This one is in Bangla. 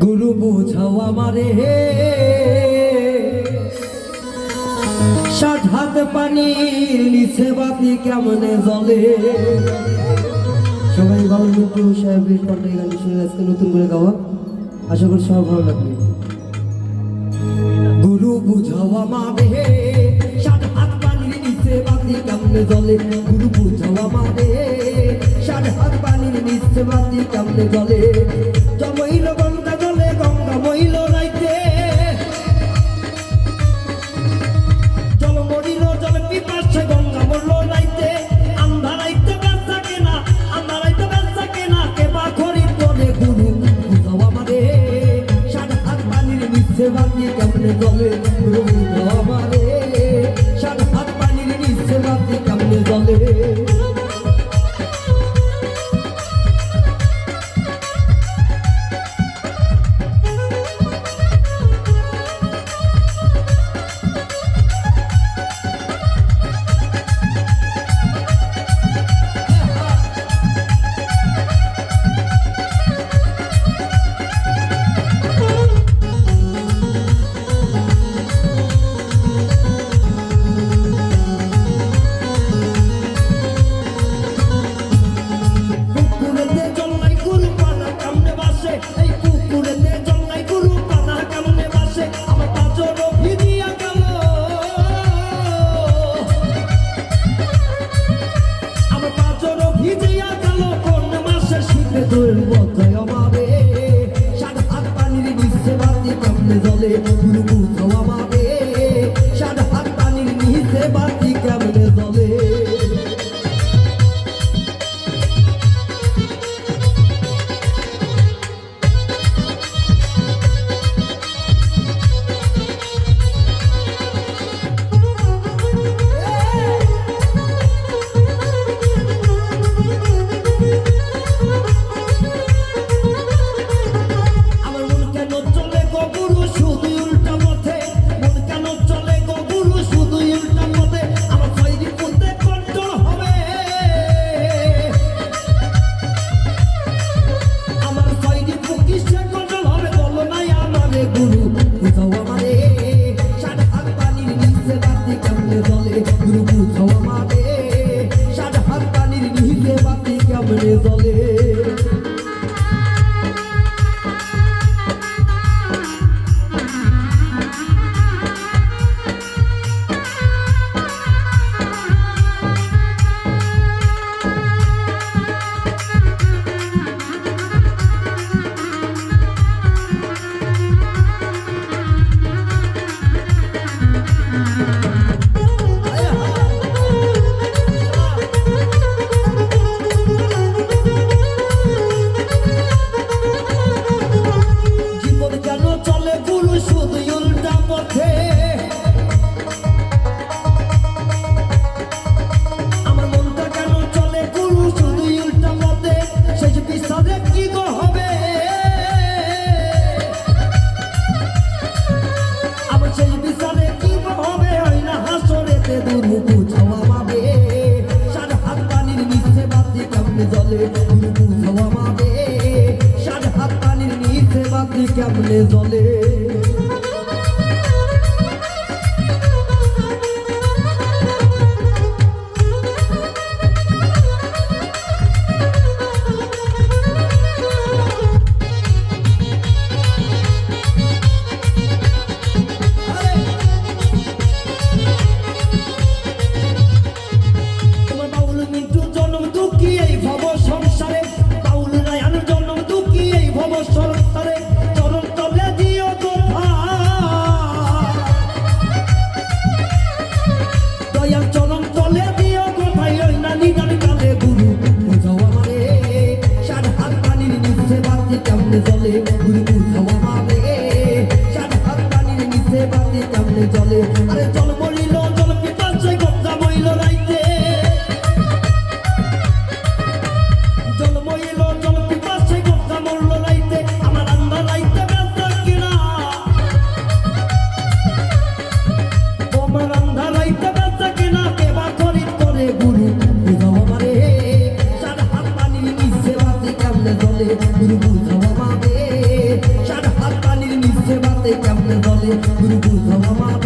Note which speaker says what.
Speaker 1: গুরু বুঝাও আমারে ষাট হাত পানির নিচে বাতি কেমনে জ্বলে। সবাই বাউল মিন্টু সাহেবের কণ্ঠে গান শুনে আজকে নতুন করে গাওয়া, আশা করি সবার ভালো লাগবে। গুরু বুঝাও আমারে ষাট হাত পানির নিচে বাতি কেমনে জ্বলে। গুরু বুঝাও আমারে ষাট হাত পানির নিচে বাতি কেমনে জ্বলে। জমইল গঙ্গা জলে গঙ্গা মইল রাইতে, জল মরিল জল পিপাসে গঙ্গা মরল রাইতে। আন্ধারাইতে ব্যস্ত কেনা আন্ধারাইতে ব্যস্ত কেনা কে বা খরিদ করে। গুরু বুঝাও আমারে ষাট হাত পানির নিচে বাতি কেমনে জ্বলে। গুরু বুঝাও আমারে ষাট হাত পানির নিচে বাতি কেমনে জ্বলে। গুরু বুঝাও আমারে ষাট হাত পানির নিচে বাতি কেমনে জ্বলে। গুরু বুঝাও আমারে ষাট হাত পানির নিচে বাতি কেমনে জ্বলে। গুরু বুঝাও আমারে ষাট হাত পানির নিচে বাতি কেমনে জ্বলে। গুরু বুঝাও আমারে ষাট হাত পানির নিচে বাতি কেমনে জ্বলে। গুরু বুঝাও আমারে ষাট হাত পানির নিচে বাতি কেমনে জ্বলে। আরে জল মরিল জল পিপাসে গঙ্গা মইল রাইতে, জল মরিল জল পিপাসে গঙ্গা মরল রাইতে। আমার আন্ধার রাইতে ব্যস্ত কিনা আমার আন্ধার রাইতে ব্যস্ত কিনা কে বা খরিদ করে। গুরু বুঝাও আমারে ষাট হাত পানির নিচে বাতি কেমনে জ্বলে। গুরু বুঝাও আমারে ষাট আমার